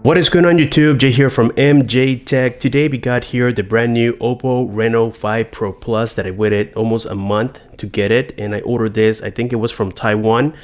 What is going on YouTube? Jay here from MJTech. Today we got here the brand new OPPO Reno 5 Pro Plus that I waited almost a month to get it, and I ordered this. I think it was from Taiwan,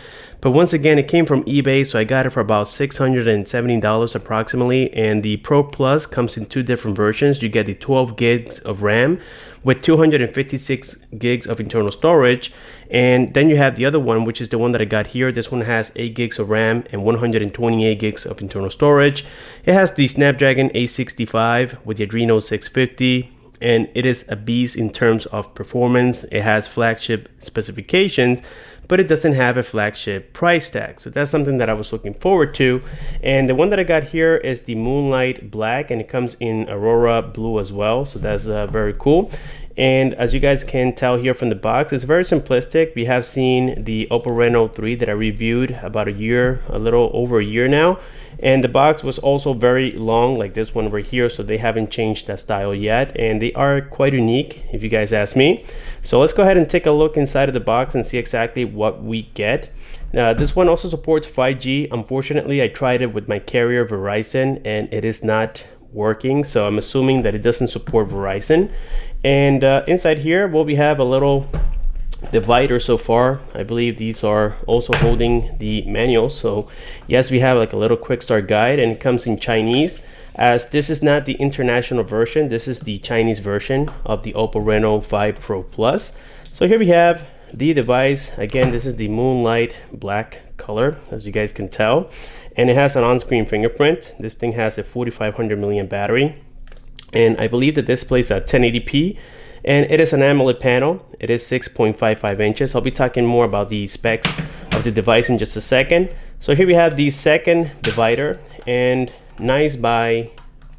but once again it came from eBay, so I got it for about $670 approximately. And the Pro Plus comes in two different versions. You get the 12 gigs of RAM with 256 gigs of internal storage, and then you have the other one, which is the one that I got here. This one has 8 gigs of RAM and 128 gigs of internal storage. It has the Snapdragon 865 with the Adreno 650, and it is a beast in terms of performance. It has flagship specifications, but it doesn't have a flagship price tag. So that's something that I was looking forward to. And the one that I got here is the Moonlight Black, and it comes in Aurora Blue as well. So that's very cool. And as you guys can tell here from the box, it's very simplistic. We have seen the OPPO Reno 3 that I reviewed about a little over a year now. And the box was also very long, like this one right here. So they haven't changed that style yet. And they are quite unique, if you guys ask me. So let's go ahead and take a look inside of the box and see exactly what we get. This one also supports 5G. Unfortunately, I tried it with my carrier Verizon and it is not working, so I'm assuming that it doesn't support Verizon. And inside here, well, we have a little divider so far. I believe these are also holding the manual. So yes, we have like a little quick start guide, and it comes in Chinese, as this is not the international version. This is the Chinese version of the OPPO Reno 5 Pro Plus. So here we have the device. Again, this is the Moonlight Black color, as you guys can tell, and it has an on-screen fingerprint. This thing has a 4500 milliamp battery, and I believe the display is at 1080p, and it is an AMOLED panel. It is 6.55 inches. I'll be talking more about the specs of the device in just a second. So here we have the second divider, and nice by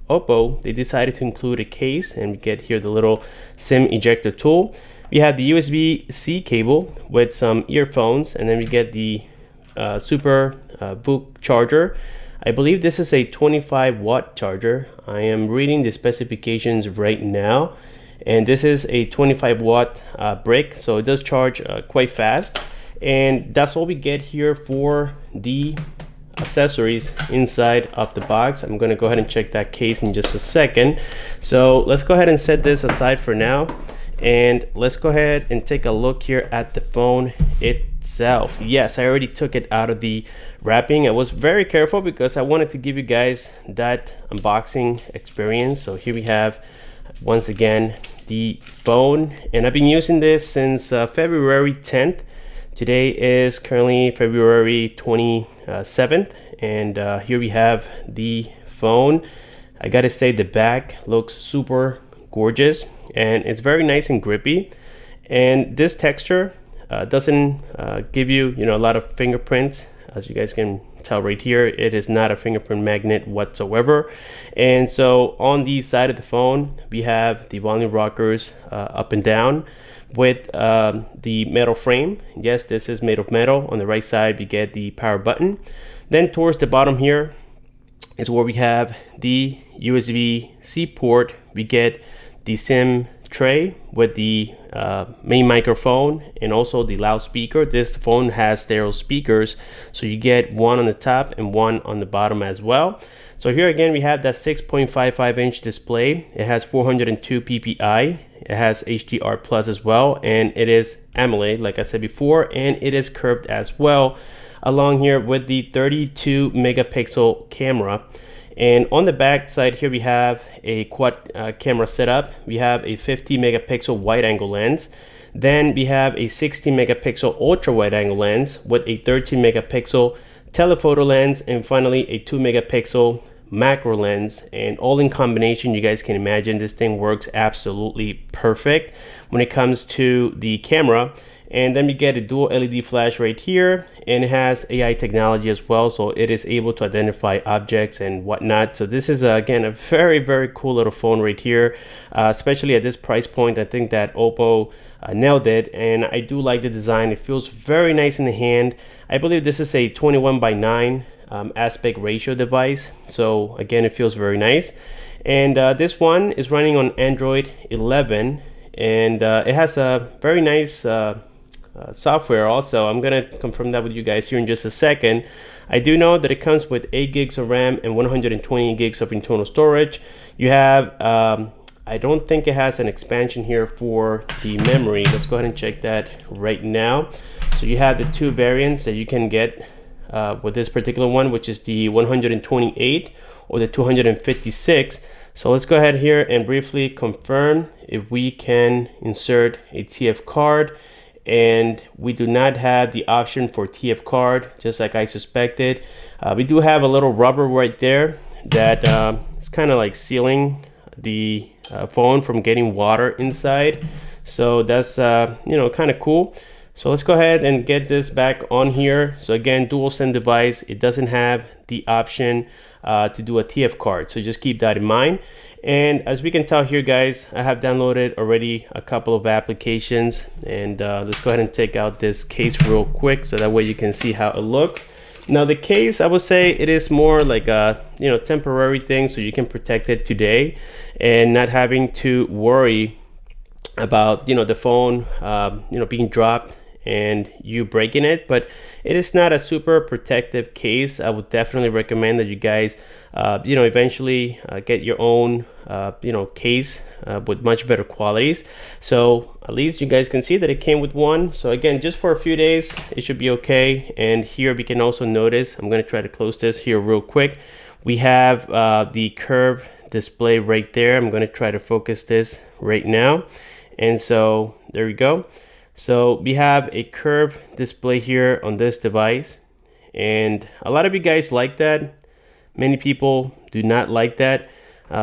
OPPO, they decided to include a case, and we get here the little SIM ejector tool. We have the USB-C cable with some earphones, and then we get the super book charger. I believe this is a 25-watt charger. I am reading the specifications right now, and this is a 25-watt brick, so it does charge quite fast. And that's all we get here for the accessories inside of the box. I'm going to go ahead and check that case in just a second. So let's go ahead and set this aside for now, and let's go ahead and take a look here at the phone itself. Yes, I already took it out of the wrapping. I was very careful because I wanted to give you guys that unboxing experience. So here we have, once again, the phone, and I've been using this since February 10th. Today is currently February 27th, and here we have the phone. I gotta say, the back looks super gorgeous, and it's very nice and grippy. And this texture doesn't give you, a lot of fingerprints. As you guys can tell right here, it is not a fingerprint magnet whatsoever. And so on the side of the phone, we have the volume rockers up and down with the metal frame. Yes, this is made of metal. On the right side, we get the power button. Then towards the bottom here is where we have the USB-C port. We get the SIM tray with the main microphone and also the loudspeaker. This phone has stereo speakers, so you get one on the top and one on the bottom as well. So here again, we have that 6.55 inch display. It has 402 ppi. It has HDR plus as well, and it is AMOLED, like I said before, and it is curved as well, along here with the 32 megapixel camera. And on the back side here, we have a quad camera setup. We have a 50 megapixel wide angle lens. Then we have a 60 megapixel ultra wide angle lens with a 13 megapixel telephoto lens, and finally a 2 megapixel macro lens. And all in combination, you guys can imagine this thing works absolutely perfect when it comes to the camera. And then we get a dual LED flash right here, and it has AI technology as well, so it is able to identify objects and whatnot. So this is again a very, very cool little phone right here, especially at this price point. I think that OPPO nailed it, and I do like the design. It feels very nice in the hand. I believe this is a 21:9 aspect ratio device, so again, it feels very nice. And this one is running on Android 11, and it has a very nice software also. I'm gonna confirm that with you guys here in just a second. I do know that it comes with 8 gigs of RAM and 120 gigs of internal storage. You have I don't think it has an expansion here for the memory. Let's go ahead and check that right now. So you have the two variants that you can get with this particular one, which is the 128 or the 256. So let's go ahead here and briefly confirm if we can insert a TF card. And we do not have the option for TF card, just like I suspected. We do have a little rubber right there that is kind of like sealing the phone from getting water inside. So that's you know, kind of cool. So let's go ahead and get this back on here. So again, dual SIM device, it doesn't have the option to do a TF card, so just keep that in mind. And as we can tell here, guys, I have downloaded already a couple of applications, and let's go ahead and take out this case real quick so that way you can see how it looks. Now the case, I would say it is more like a, you know, temporary thing, so you can protect it today and not having to worry about, you know, the phone you know, being dropped and you breaking it. But it is not a super protective case. I would definitely recommend that you guys you know, eventually get your own you know, case with much better qualities. So at least you guys can see that it came with one. So again, just for a few days it should be okay. And here we can also notice, I'm going to try to close this here real quick, we have the curved display right there. I'm going to try to focus this right now, and so there we go. So we have a curved display here on this device, and a lot of you guys like that. Many people do not like that.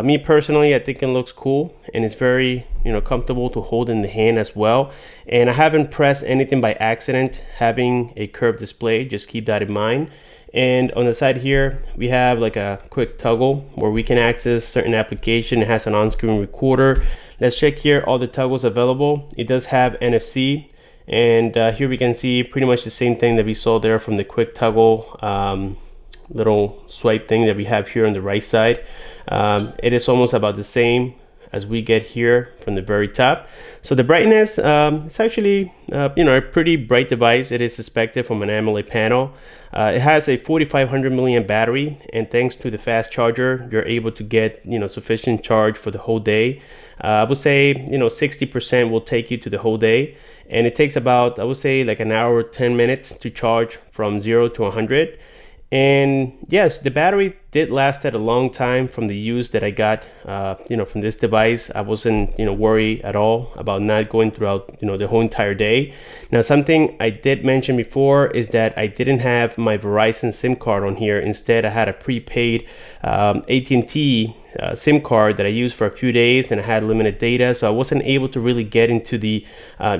Me personally, I think it looks cool, and it's very, you know, comfortable to hold in the hand as well. And I haven't pressed anything by accident having a curved display, just keep that in mind. And on the side here, we have like a quick toggle where we can access certain application. It has an on-screen recorder. Let's check here all the toggles available. It does have NFC, and here we can see pretty much the same thing that we saw there from the quick toggle little swipe thing that we have here on the right side. It is almost about the same as we get here from the very top. So the brightness, it's actually you know, a pretty bright device. It is suspected from an AMOLED panel. It has a 4500 milliamp battery, and thanks to the fast charger, you're able to get, you know, sufficient charge for the whole day. I would say, you know, 60% will take you to the whole day, and it takes about, I would say, like an hour 10 minutes to charge from 0 to 100. And yes, the battery did last a long time from the use that I got you know, from this device. I wasn't, you know, worried at all about not going throughout, you know, the whole entire day. Now, something I did mention before is that I didn't have my Verizon SIM card on here. Instead, I had a prepaid AT&T SIM card that I used for a few days, and I had limited data, so I wasn't able to really get into the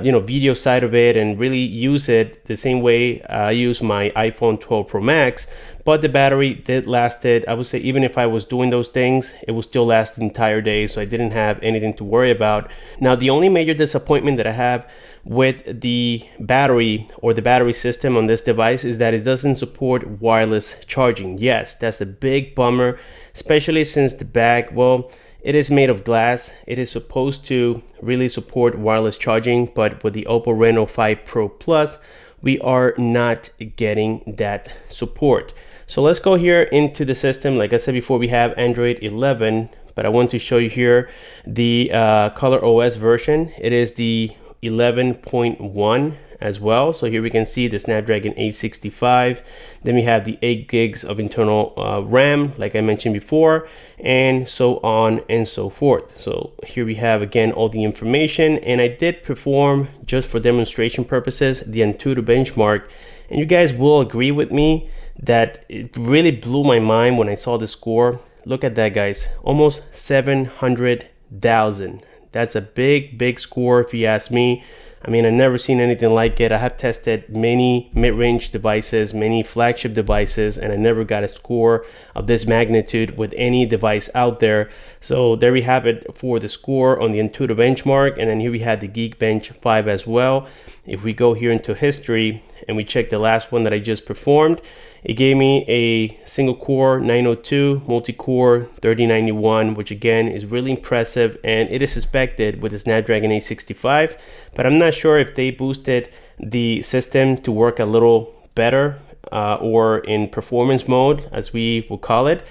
you know, video side of it and really use it the same way I use my iPhone 12 Pro Max. But the battery did last it, I would say, even if I was doing those things, it would still last the entire day, so I didn't have anything to worry about. Now, the only major disappointment that I have with the battery or the battery system on this device is that it doesn't support wireless charging. Yes, that's a big bummer, especially since the bag, well, it is made of glass. It is supposed to really support wireless charging, but with the OPPO Reno 5 Pro Plus, we are not getting that support. So let's go here into the system. Like I said before, we have Android 11, but I want to show you here the ColorOS version. It is the 11.1 as well. So here we can see the Snapdragon 865. Then we have the 8 gigs of internal RAM, like I mentioned before, and so on and so forth. So here we have again all the information, and I did perform, just for demonstration purposes, the Antutu benchmark, and you guys will agree with me that it really blew my mind when I saw the score. Look at that, guys, almost 700,000. That's a big score if you ask me. I mean, I've never seen anything like it. I have tested many mid-range devices, many flagship devices, and I never got a score of this magnitude with any device out there. So there we have it for the score on the Antutu benchmark. And then here we had the Geekbench 5 as well. If we go here into history and we check the last one that I just performed, it gave me a single core 902, multi-core 3091, which again is really impressive, and it is suspected with the Snapdragon 865, but I'm not not sure if they boosted the system to work a little better or in performance mode, as we will call it,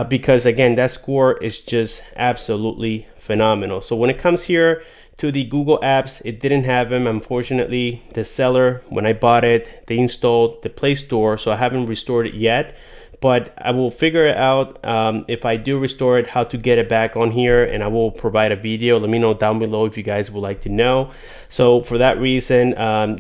because again, that score is just absolutely phenomenal. So when it comes here to the Google apps, it didn't have them. Unfortunately, the seller, when I bought it, they installed the Play Store, so I haven't restored it yet. But I will figure it out if I do restore it, how to get it back on here, and I will provide a video. Let me know down below if you guys would like to know. So for that reason,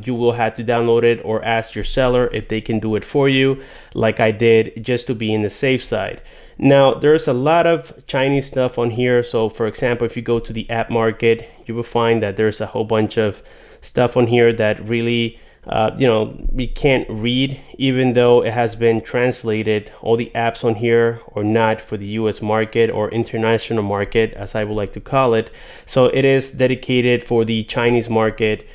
you will have to download it or ask your seller if they can do it for you, like I did, just to be in the safe side. Now, there's a lot of Chinese stuff on here. So for example, if you go to the app market, you will find that there's a whole bunch of stuff on here that really we can't read, even though it has been translated. All the apps on here are not for the US market or international market, as I would like to call it. So it is dedicated for the Chinese market.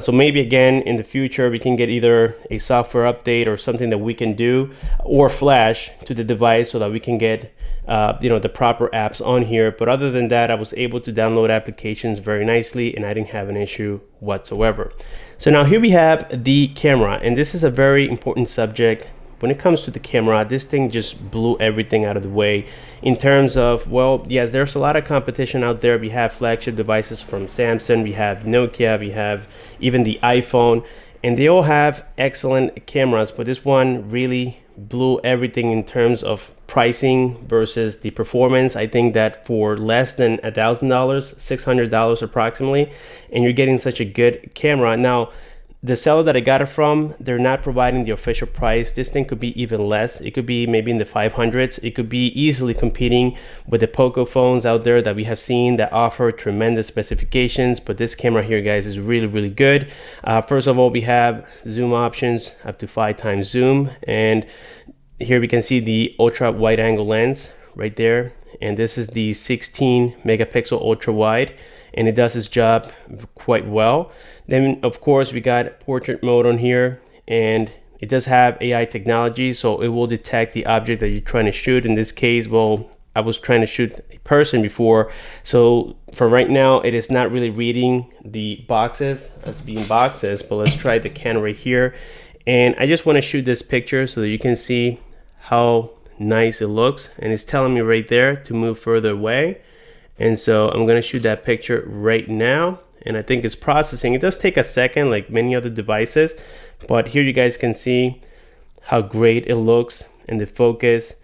So maybe again in the future we can get either a software update or something that we can do, or flash to the device so that we can get the proper apps on here. But other than that, I was able to download applications very nicely and I didn't have an issue whatsoever. So now here we have the camera, and this is a very important subject. When it comes to the camera, this thing just blew everything out of the way in terms of, well, yes, there's a lot of competition out there. We have flagship devices from Samsung, we have Nokia, we have even the iPhone, and they all have excellent cameras, but this one really blew everything in terms of pricing versus the performance. I think that for less than $1,000, $600 approximately, and you're getting such a good camera. Now, the seller that I got it from, they're not providing the official price. This thing could be even less. It could be maybe in the 500s. It could be easily competing with the Poco phones out there that we have seen that offer tremendous specifications. But this camera here, guys, is really, really good. First of all, we have zoom options, up to 5 times zoom. And here we can see the ultra wide angle lens right there. And this is the 16 megapixel ultra wide, and it does its job quite well. Then of course we got portrait mode on here, and it does have AI technology, so it will detect the object that you're trying to shoot. In this case, well, I was trying to shoot a person before, so for right now it is not really reading the boxes as being boxes. But let's try the camera right here, and I just want to shoot this picture so that you can see how nice it looks, and it's telling me right there to move further away. And so I'm going to shoot that picture right now, and I think it's processing. It does take a second, like many other devices, but here you guys can see how great it looks, and the focus.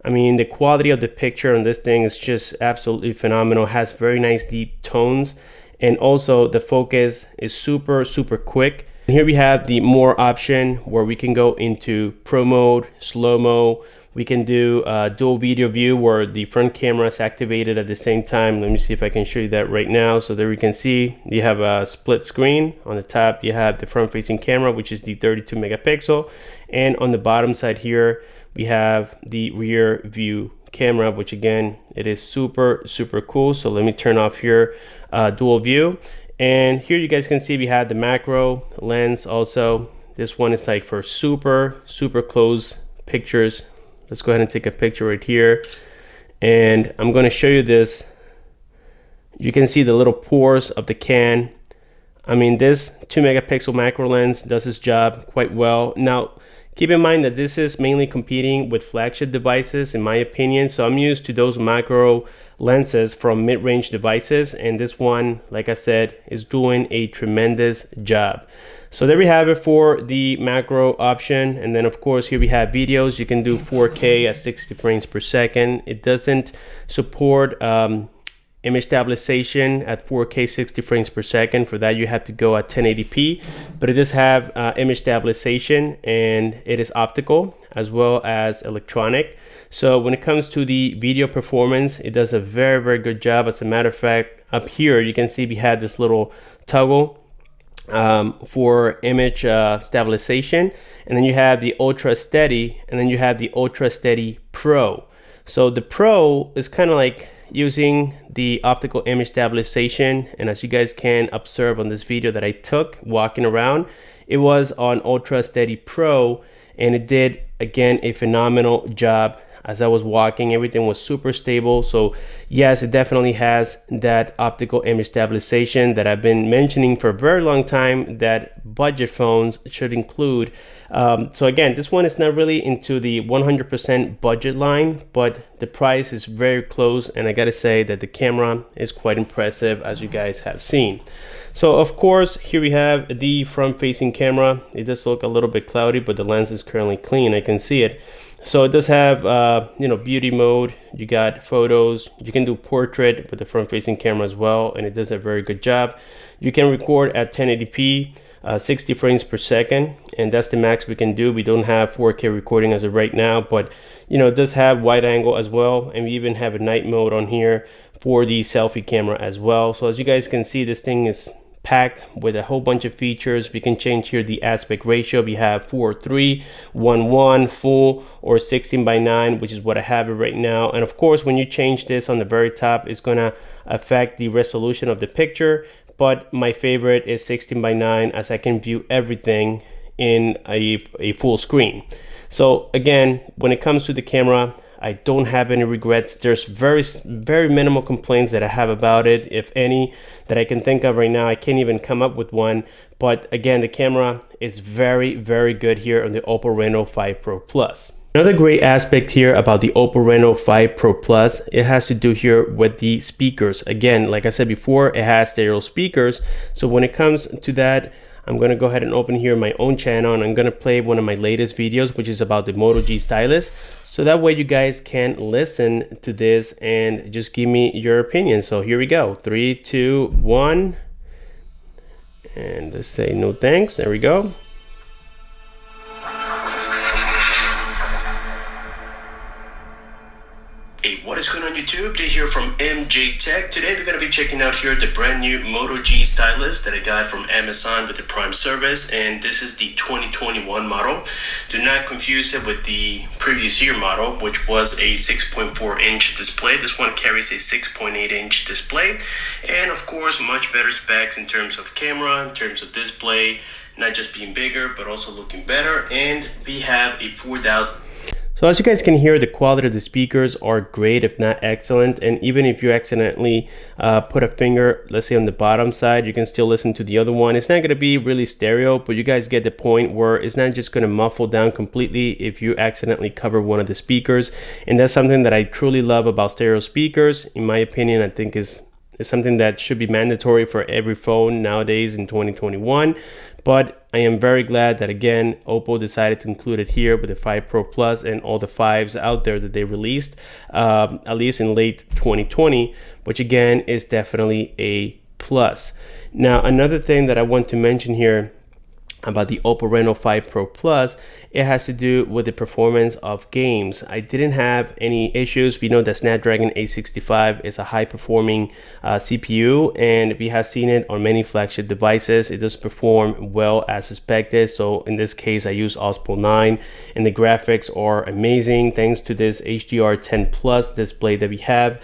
I mean, the quality of the picture on this thing is just absolutely phenomenal. It has very nice deep tones, and also the focus is super quick. And here we have the more option where we can go into pro mode, slow-mo. We can do dual video view where the front camera is activated at the same time. Let me see if I can show you that right now. So there we can see you have a split screen. On the top you have the front facing camera, which is the 32 megapixel, and on the bottom side here we have the rear view camera, which again, it is super cool. So let me turn off here dual view, and here you guys can see we have the macro lens also. This one is like for super close pictures. Let's go ahead and take a picture right here, and I'm going to show you this. You can see the little pores of the can. I mean, this 2 megapixel macro lens does its job quite well. Now, keep in mind that this is mainly competing with flagship devices, in my opinion. So I'm used to those macro lenses from mid-range devices, and this one, like I said, is doing a tremendous job. So there we have it for the macro option. And then of course here we have videos. You can do 4K at 60 frames per second. It doesn't support image stabilization at 4K 60 frames per second. For that you have to go at 1080p, but it does have image stabilization, and it is optical as well as electronic. So when it comes to the video performance, it does a very good job. As a matter of fact, up here you can see we had this little toggle for image stabilization, and then you have the ultra steady, and then you have the ultra steady pro. So the pro is kind of like using the optical image stabilization, and as you guys can observe on this video that I took walking around, it was on ultra steady pro, and it did again a phenomenal job. as I was walking. Everything was super stable. So yes, it definitely has that optical image stabilization that I've been mentioning for a very long time that budget phones should include. So again, this one is not really into the 100% budget line, but the price is very close, and I gotta say that the camera is quite impressive, as you guys have seen. So of course, here we have the front-facing camera. It does look a little bit cloudy, but the lens is currently clean. I can see it. So it does have, beauty mode. You got photos. You can do portrait with the front-facing camera as well, and it does a very good job. You can record at 1080p, 60 frames per second, and that's the max we can do. We don't have 4K recording as of right now, but it does have wide angle as well, and we even have a night mode on here for the selfie camera as well. So as you guys can see, this thing is packed with a whole bunch of features. We can change here the aspect ratio. We have 4:3, 1:1, full, or 16:9, which is what I have it right now. And of course, when you change this on the very top, it's gonna affect the resolution of the picture. But my favorite is 16:9, as I can view everything in a full screen. So again, when it comes to the camera, I don't have any regrets. There's very minimal complaints that I have about it, if any, that I can think of right now. I can't even come up with one. But again, the camera is very good here on the OPPO Reno 5 Pro Plus. Another great aspect here about the OPPO Reno 5 Pro Plus, it has to do here with the speakers. Again, like I said before, it has stereo speakers. So when it comes to that, I'm going to go ahead and open here my own channel, and I'm going to play one of my latest videos, which is about the Moto G stylus. So that way you guys can listen to this and just give me your opinion. So here we go. 3, 2, 1. And let's say no thanks. There we go. Hey, what is going on YouTube? They here from MJTech. Today we're going to be checking out here the brand new Moto G stylus that I got from Amazon with the Prime service, and this is the 2021 model. Do not confuse it with the previous year model, which was a 6.4-inch display. This one carries a 6.8-inch display, and of course much better specs in terms of camera, in terms of display, not just being bigger but also looking better. And we have a 4,000. So as you guys can hear, the quality of the speakers are great, if not excellent. And even if you accidentally put a finger, let's say on the bottom side, you can still listen to the other one. It's not going to be really stereo, but you guys get the point where it's not just going to muffle down completely if you accidentally cover one of the speakers. And that's something that I truly love about stereo speakers. In my opinion, I think is something that should be mandatory for every phone nowadays in 2021. But I am very glad that, again, OPPO decided to include it here with the 5 Pro Plus and all the 5s out there that they released, at least in late 2020, which again is definitely a plus. Now, another thing that I want to mention here about the OPPO Reno 5 Pro Plus, it has to do with the performance of games. I didn't have any issues. We know that Snapdragon 865 is a high performing CPU, and we have seen it on many flagship devices. It does perform well as expected. So in this case, I use OPPO 9, and the graphics are amazing thanks to this HDR10 Plus display that we have.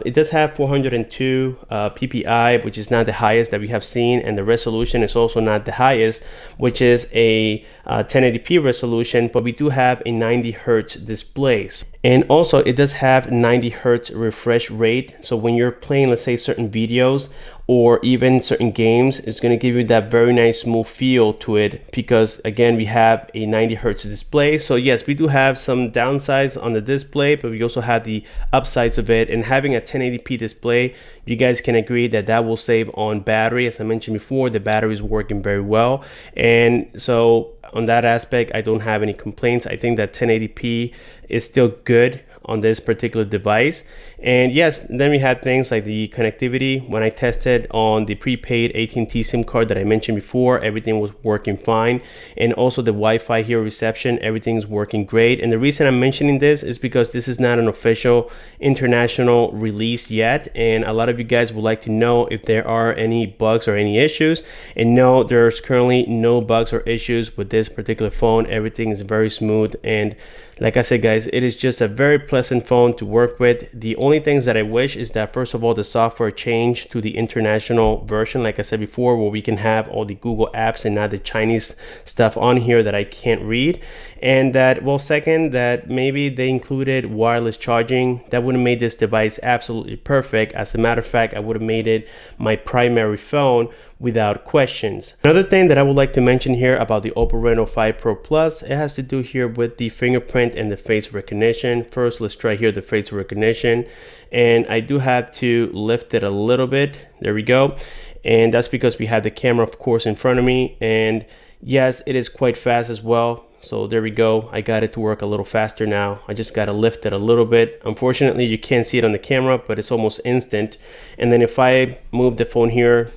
It does have 402 ppi, which is not the highest that we have seen, and the resolution is also not the highest, which is a 1080p resolution, but we do have a 90 hertz display. And also it does have 90 hertz refresh rate. So when you're playing, let's say, certain videos or even certain games, it's going to give you that very nice smooth feel to it, because again, we have a 90 hertz display. So yes, we do have some downsides on the display, but we also have the upsides of it. And having a 1080p display, you guys can agree that that will save on battery. As I mentioned before, the battery is working very well. And so on that aspect, I don't have any complaints. I think that 1080p is still good on this particular device. And yes, then we had things like the connectivity. When I tested on the prepaid AT&T SIM card that I mentioned before, everything was working fine. And also the Wi-Fi here reception, everything's working great. And the reason I'm mentioning this is because this is not an official international release yet, and a lot of you guys would like to know if there are any bugs or any issues. And no, there's currently no bugs or issues with this particular phone. Everything is very smooth, and like I said, guys, it is just a very pleasant pleasant phone to work with. The only things that I wish is that, first of all, the software changed to the international version, like I said before, where we can have all the Google apps and not the Chinese stuff on here that I can't read. And that, well, second, that maybe they included wireless charging. That would have made this device absolutely perfect. As a matter of fact, I would have made it my primary phone without questions. Another thing that I would like to mention here about the OPPO Reno 5 Pro Plus, it has to do here with the fingerprint and the face recognition. First, let's try here the face recognition, and I do have to lift it a little bit. There we go. And that's because we have the camera, of course, in front of me, and yes, it is quite fast as well. So there we go. I got it to work a little faster now. I just got to lift it a little bit. Unfortunately, you can't see it on the camera, but it's almost instant. And then if I move the phone here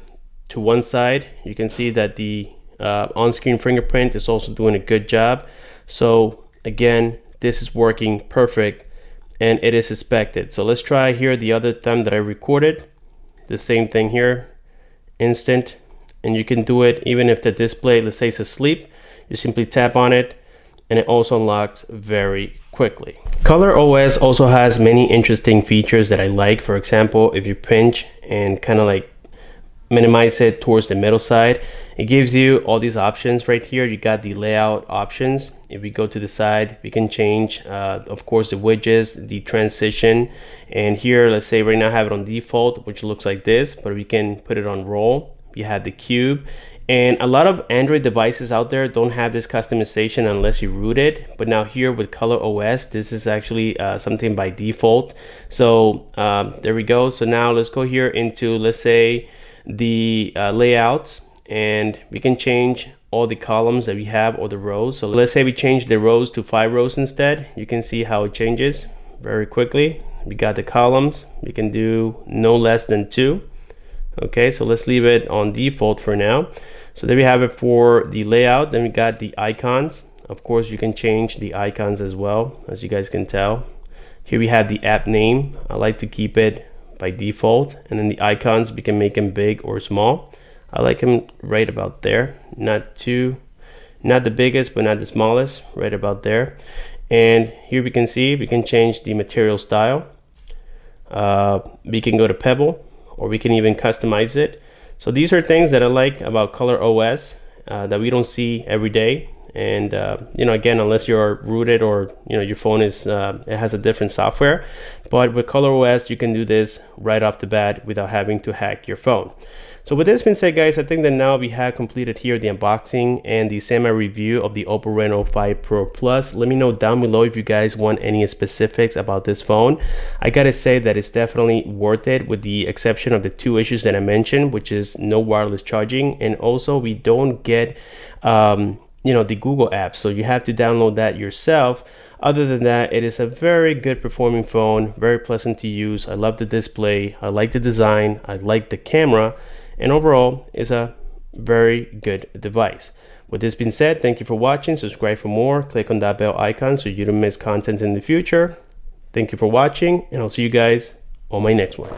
to one side, you can see that the on-screen fingerprint is also doing a good job. So again, this is working perfect, and it is expected. So let's try here the other time that I recorded. The same thing here, instant. And you can do it even if the display, let's say, is asleep. You simply tap on it, and it also unlocks very quickly. ColorOS also has many interesting features that I like. For example, if you pinch and kind of like minimize it towards the middle side, it gives you all these options right here. You got the layout options. If we go to the side, we can change of course the widgets, the transition, and here, let's say right now I have it on default, which looks like this, but we can put it on roll. You have the cube, and a lot of Android devices out there don't have this customization unless you root it. But now here with ColorOS, this is actually something by default. So there we go. So now let's go here into, let's say, the layouts, and we can change all the columns that we have or the rows. So let's say we change the rows to 5 rows instead. You can see how it changes very quickly. We got the columns. We can do no less than 2. Okay, so let's leave it on default for now. So there we have it for the layout. Then we got the icons. Of course, you can change the icons as well, as you guys can tell. Here we have the app name. I like to keep it by default, and then the icons, we can make them big or small. I like them right about there, not the biggest but not the smallest, right about there. And here we can see we can change the material style. We can go to Pebble, or we can even customize it. So these are things that I like about ColorOS that we don't see every day. And you know, again, unless you're rooted or your phone is it has a different software, but with ColorOS you can do this right off the bat without having to hack your phone. So with this being said, guys, I think that now we have completed here the unboxing and the semi-review of the OPPO Reno 5 Pro Plus. Let me know down below if you guys want any specifics about this phone. I gotta say that it's definitely worth it, with the exception of the 2 issues that I mentioned, which is no wireless charging, and also we don't get the Google apps, so you have to download that yourself. Other than that, it is a very good performing phone, very pleasant to use. I love the display, I like the design, I like the camera, and overall it's a very good device. With this being said, thank you for watching. Subscribe for more, click on that bell icon so you don't miss content in the future. Thank you for watching, and I'll see you guys on my next one.